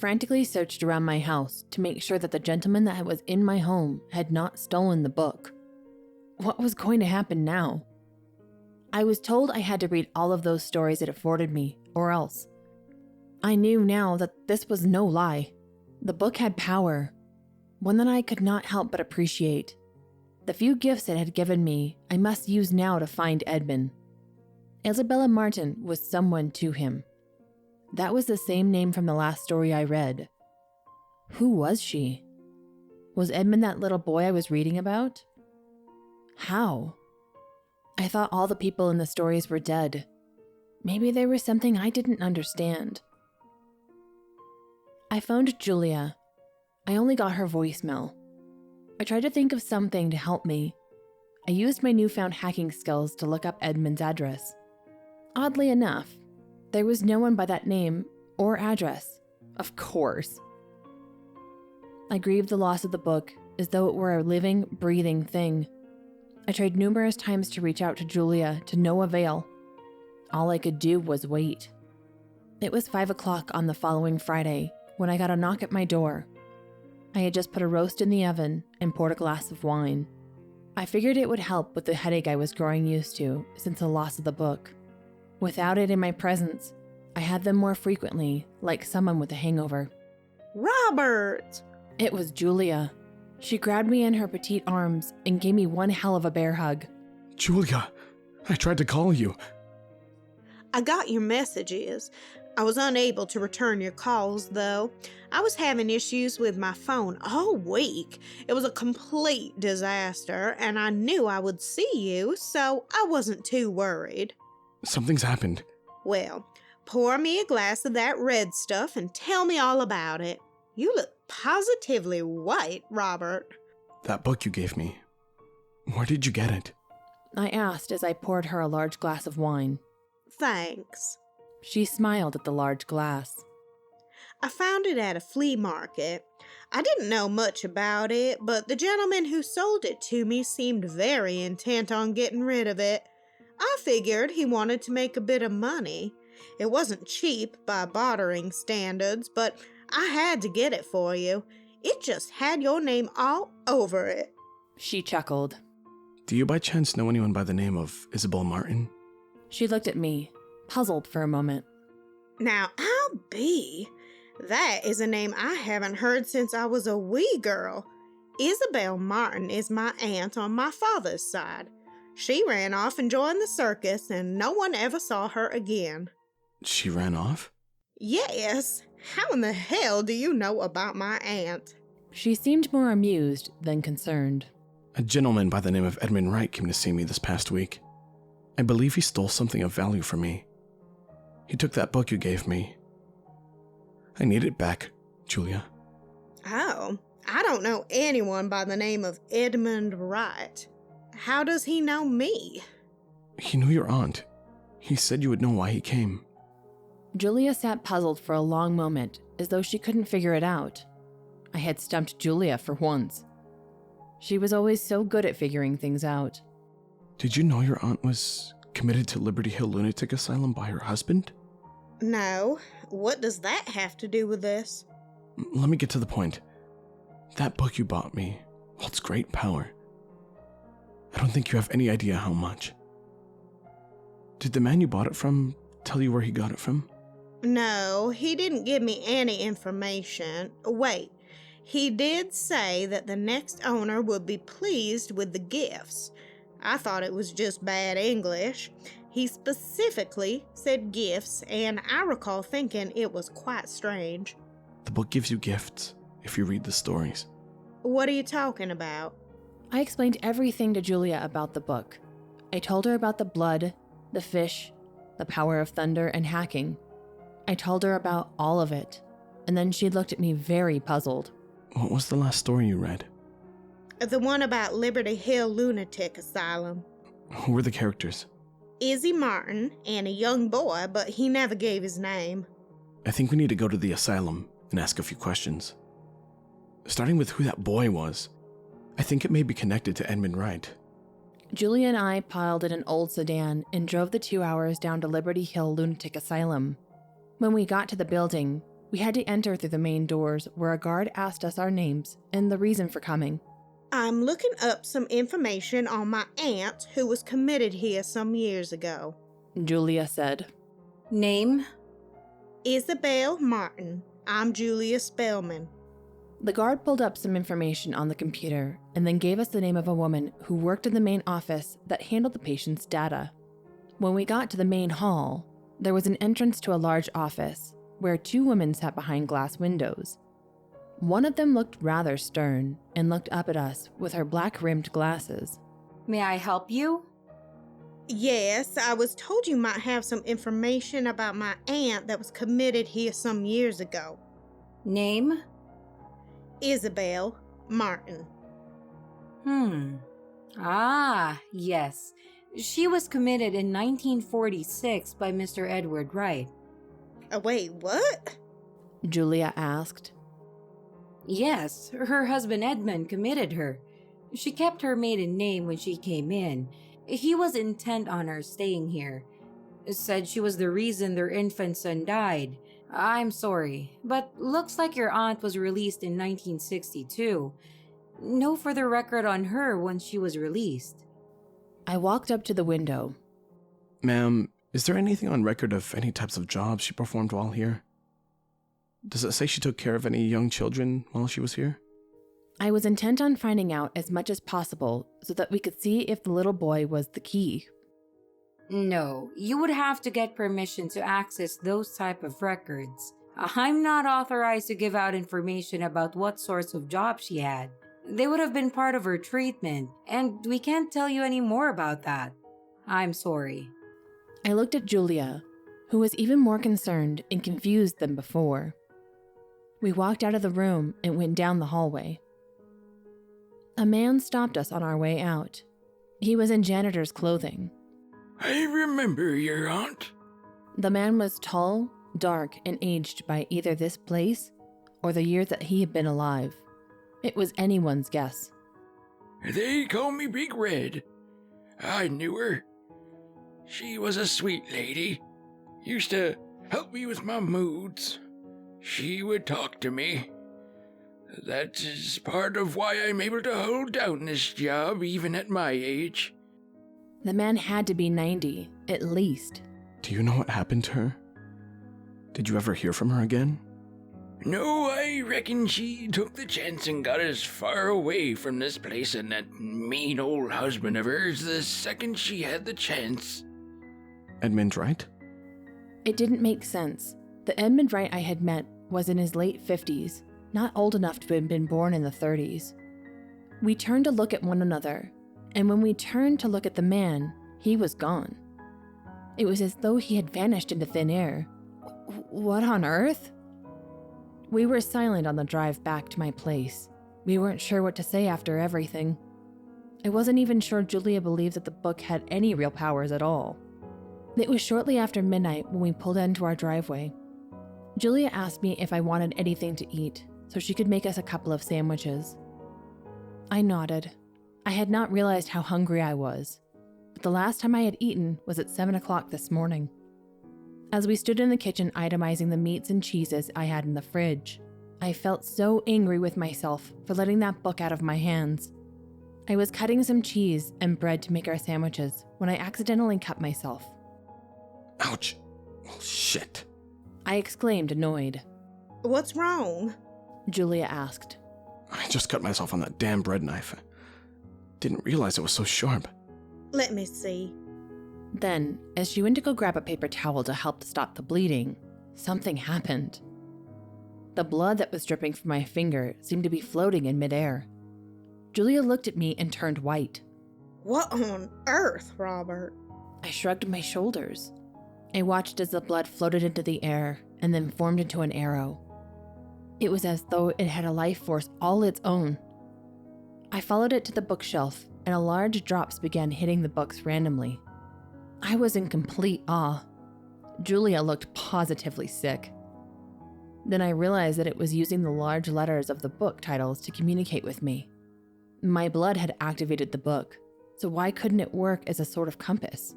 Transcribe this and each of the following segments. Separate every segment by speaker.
Speaker 1: frantically searched around my house to make sure that the gentleman that was in my home had not stolen the book. What was going to happen now? I was told I had to read all of those stories it afforded me, or else. I knew now that this was no lie. The book had power, one that I could not help but appreciate. The few gifts it had given me, I must use now to find Edmund. Isabella Martin was someone to him. That was the same name from the last story I read. Who was she? Was Edmund that little boy I was reading about? How? I thought all the people in the stories were dead. Maybe there was something I didn't understand. I phoned Julia. I only got her voicemail. I tried to think of something to help me. I used my newfound hacking skills to look up Edmund's address. Oddly enough, there was no one by that name or address. Of course. I grieved the loss of the book as though it were a living, breathing thing. I tried numerous times to reach out to Julia to no avail. All I could do was wait. It was 5 o'clock on the following Friday when I got a knock at my door. I had just put a roast in the oven and poured a glass of wine. I figured it would help with the headache I was growing used to since the loss of the book. Without it in my presence, I had them more frequently, like someone with a hangover.
Speaker 2: Robert!
Speaker 1: It was Julia. She grabbed me in her petite arms and gave me one hell of a bear hug.
Speaker 3: Julia, I tried to call you.
Speaker 2: I got your messages. I was unable to return your calls, though. I was having issues with my phone all week. It was a complete disaster, and I knew I would see you, so I wasn't too worried.
Speaker 3: Something's happened.
Speaker 2: Well, pour me a glass of that red stuff and tell me all about it. You look positively white, Robert.
Speaker 3: That book you gave me. Where did you get it?
Speaker 1: I asked as I poured her a large glass of wine.
Speaker 2: Thanks.
Speaker 1: She smiled at the large glass.
Speaker 2: I found it at a flea market. I didn't know much about it, but the gentleman who sold it to me seemed very intent on getting rid of it. I figured he wanted to make a bit of money. It wasn't cheap by bartering standards, but I had to get it for you. It just had your name all over it.
Speaker 1: She chuckled.
Speaker 3: Do you by chance know anyone by the name of Isabel Martin?
Speaker 1: She looked at me, puzzled for a moment.
Speaker 2: Now, I'll be. That is a name I haven't heard since I was a wee girl. Isabel Martin is my aunt on my father's side. She ran off and joined the circus, and no one ever saw her again.
Speaker 3: She ran off?
Speaker 2: Yes. How in the hell do you know about my aunt?
Speaker 1: She seemed more amused than concerned.
Speaker 3: A gentleman by the name of Edmund Wright came to see me this past week. I believe he stole something of value from me. He took that book you gave me. I need it back, Julia.
Speaker 2: Oh, I don't know anyone by the name of Edmund Wright. How does he know me?
Speaker 3: He knew your aunt. He said you would know why he came.
Speaker 1: Julia sat puzzled for a long moment, as though she couldn't figure it out. I had stumped Julia for once. She was always so good at figuring things out.
Speaker 3: Did you know your aunt was committed to Liberty Hill Lunatic Asylum by her husband?
Speaker 2: No. What does that have to do with this?
Speaker 3: Let me get to the point. That book you bought me holds great power. I don't think you have any idea how much. Did the man you bought it from tell you where he got it from?
Speaker 2: No, he didn't give me any information. Wait, he did say that the next owner would be pleased with the gifts. I thought it was just bad English. He specifically said gifts, and I recall thinking it was quite strange.
Speaker 3: The book gives you gifts if you read the stories.
Speaker 2: What are you talking about?
Speaker 1: I explained everything to Julia about the book. I told her about the blood, the fish, the power of thunder, and hacking. I told her about all of it, and then she looked at me very puzzled.
Speaker 3: What was the last story you read?
Speaker 2: The one about Liberty Hill Lunatic Asylum.
Speaker 3: Who were the characters?
Speaker 2: Izzy Martin and a young boy, but he never gave his name.
Speaker 3: I think we need to go to the asylum and ask a few questions. Starting with who that boy was. I think it may be connected to Edmund Wright.
Speaker 1: Julia and I piled in an old sedan and drove the 2 hours down to Liberty Hill Lunatic Asylum. When we got to the building, We had to enter through the main doors, where a guard asked us our names and the reason for coming.
Speaker 2: I'm looking up some information on my aunt who was committed here some years ago.
Speaker 1: Julia said.
Speaker 4: Name?
Speaker 2: Isabel Martin. I'm Julia Spellman.
Speaker 1: The guard pulled up some information on the computer and then gave us the name of a woman who worked in the main office that handled the patient's data. When we got to the main hall, there was an entrance to a large office where 2 women sat behind glass windows. One of them looked rather stern and looked up at us with her black-rimmed glasses.
Speaker 4: May I help you?
Speaker 2: Yes, I was told you might have some information about my aunt that was committed here some years ago.
Speaker 4: Name?
Speaker 2: Isabel Martin.
Speaker 4: Ah, yes. She was committed in 1946 by Mr. Edward Wright.
Speaker 2: Wait, what?
Speaker 1: Julia asked.
Speaker 4: Yes, her husband Edmund committed her. She kept her maiden name when she came in. He was intent on her staying here. Said she was the reason their infant son died. I'm sorry, but looks like your aunt was released in 1962. No further record on her when she was released.
Speaker 1: I walked up to the window.
Speaker 3: Ma'am, is there anything on record of any types of jobs she performed while here? Does it say she took care of any young children while she was here?
Speaker 1: I was intent on finding out as much as possible so that we could see if the little boy was the key.
Speaker 4: No, you would have to get permission to access those type of records. I'm not authorized to give out information about what sorts of jobs she had. They would have been part of her treatment, and we can't tell you any more about that. I'm sorry.
Speaker 1: I looked at Julia, who was even more concerned and confused than before. We walked out of the room and went down the hallway. A man stopped us on our way out. He was in janitor's clothing.
Speaker 5: I remember your aunt.
Speaker 1: The man was tall, dark, and aged by either this place or the year that he had been alive. It was anyone's guess.
Speaker 5: They call me Big Red. I knew her. She was a sweet lady. Used to help me with my moods. She would talk to me. That is part of why I'm able to hold down this job even at my age.
Speaker 1: The man had to be 90, at least.
Speaker 3: Do you know what happened to her? Did you ever hear from her again?
Speaker 5: No, I reckon she took the chance and got as far away from this place and that mean old husband of hers the second she had the chance.
Speaker 3: Edmund Wright?
Speaker 1: It didn't make sense. The Edmund Wright I had met was in his late 50s, not old enough to have been born in the 30s. We turned to look at one another, and when we turned to look at the man, he was gone. It was as though he had vanished into thin air. What on earth? We were silent on the drive back to my place. We weren't sure what to say after everything. I wasn't even sure Julia believed that the book had any real powers at all. It was shortly after midnight when we pulled into our driveway. Julia asked me if I wanted anything to eat, so she could make us a couple of sandwiches. I nodded. I had not realized how hungry I was, but the last time I had eaten was at 7 o'clock this morning. As we stood in the kitchen itemizing the meats and cheeses I had in the fridge, I felt so angry with myself for letting that book out of my hands. I was cutting some cheese and bread to make our sandwiches when I accidentally cut myself.
Speaker 3: Ouch. Oh, shit.
Speaker 1: I exclaimed, annoyed.
Speaker 2: What's wrong?
Speaker 1: Julia asked.
Speaker 3: I just cut myself on that damn bread knife. Didn't realize it was so sharp.
Speaker 2: Let me see.
Speaker 1: Then, as she went to go grab a paper towel to help to stop the bleeding, something happened. The blood that was dripping from my finger seemed to be floating in midair. Julia looked at me and turned white.
Speaker 2: What on earth, Robert?
Speaker 1: I shrugged my shoulders. I watched as the blood floated into the air and then formed into an arrow. It was as though it had a life force all its own. I followed it to the bookshelf, and large drops began hitting the books randomly. I was in complete awe. Julia looked positively sick. Then I realized that it was using the large letters of the book titles to communicate with me. My blood had activated the book, so why couldn't it work as a sort of compass?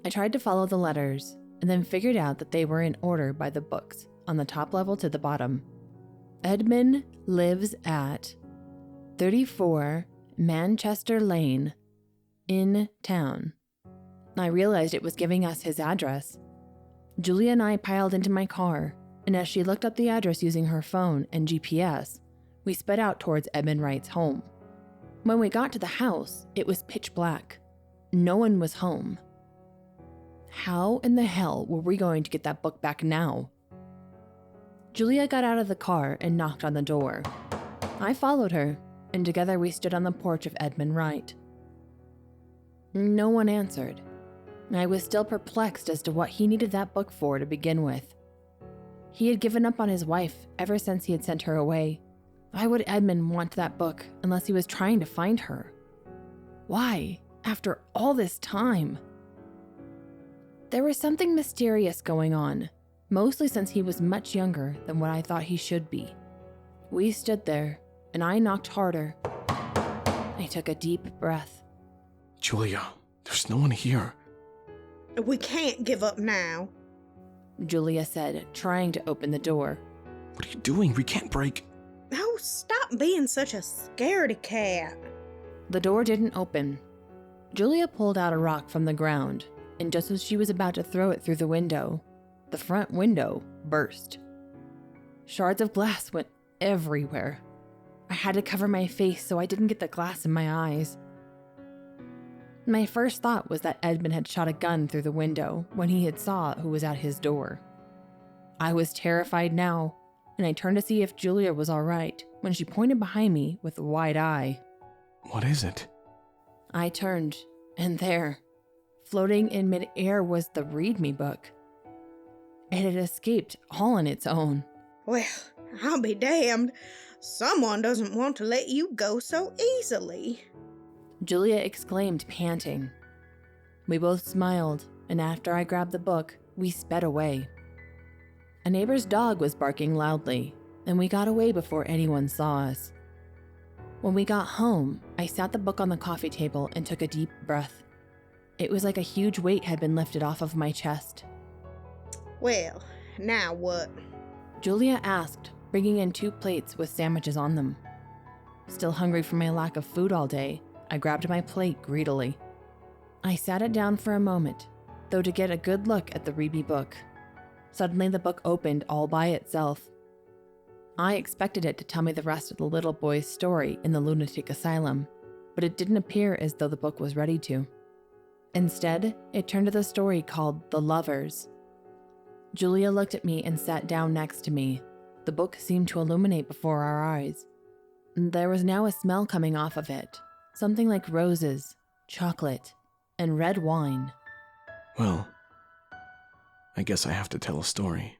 Speaker 1: I tried to follow the letters, and then figured out that they were in order by the books, on the top level to the bottom. Edmund lives at 34 Manchester Lane, in town. I realized it was giving us his address. Julia and I piled into my car, and as she looked up the address using her phone and GPS, we sped out towards Edmund Wright's home. When we got to the house, it was pitch black. No one was home. How in the hell were we going to get that book back now? Julia got out of the car and knocked on the door. I followed her, and together we stood on the porch of Edmund Wright. No one answered. I was still perplexed as to what he needed that book for to begin with. He had given up on his wife ever since he had sent her away. Why would Edmund want that book unless he was trying to find her? Why, after all this time? There was something mysterious going on, mostly since he was much younger than what I thought he should be. We stood there, and I knocked harder. I took a deep breath.
Speaker 3: Julia, there's no one here.
Speaker 2: We can't give up now.
Speaker 1: Julia said, trying to open the door.
Speaker 3: What are you doing? We can't break.
Speaker 2: Oh, stop being such a scaredy cat.
Speaker 1: The door didn't open. Julia pulled out a rock from the ground, and just as she was about to throw it through the window, the front window burst. Shards of glass went everywhere. I had to cover my face so I didn't get the glass in my eyes. My first thought was that Edmund had shot a gun through the window when he had saw who was at his door. I was terrified now, and I turned to see if Julia was all right when she pointed behind me with a wide eye.
Speaker 3: What is it?
Speaker 1: I turned, and there, floating in midair, was the Read Me book. It had escaped all on its own.
Speaker 2: Well, I'll be damned. Someone doesn't want to let you go so easily.
Speaker 1: Julia exclaimed, panting. We both smiled, and after I grabbed the book, we sped away. A neighbor's dog was barking loudly, and we got away before anyone saw us. When we got home, I sat the book on the coffee table and took a deep breath. It was like a huge weight had been lifted off of my chest.
Speaker 2: Well, now what?
Speaker 1: Julia asked, bringing in 2 plates with sandwiches on them. Still hungry from my lack of food all day, I grabbed my plate greedily. I sat it down for a moment, though to get a good look at the Read Me book. Suddenly the book opened all by itself. I expected it to tell me the rest of the little boy's story in the lunatic asylum, but it didn't appear as though the book was ready to. Instead, it turned to the story called The Lovers. Julia looked at me and sat down next to me. The book seemed to illuminate before our eyes. There was now a smell coming off of it, something like roses, chocolate, and red wine.
Speaker 3: Well, I guess I have to tell a story.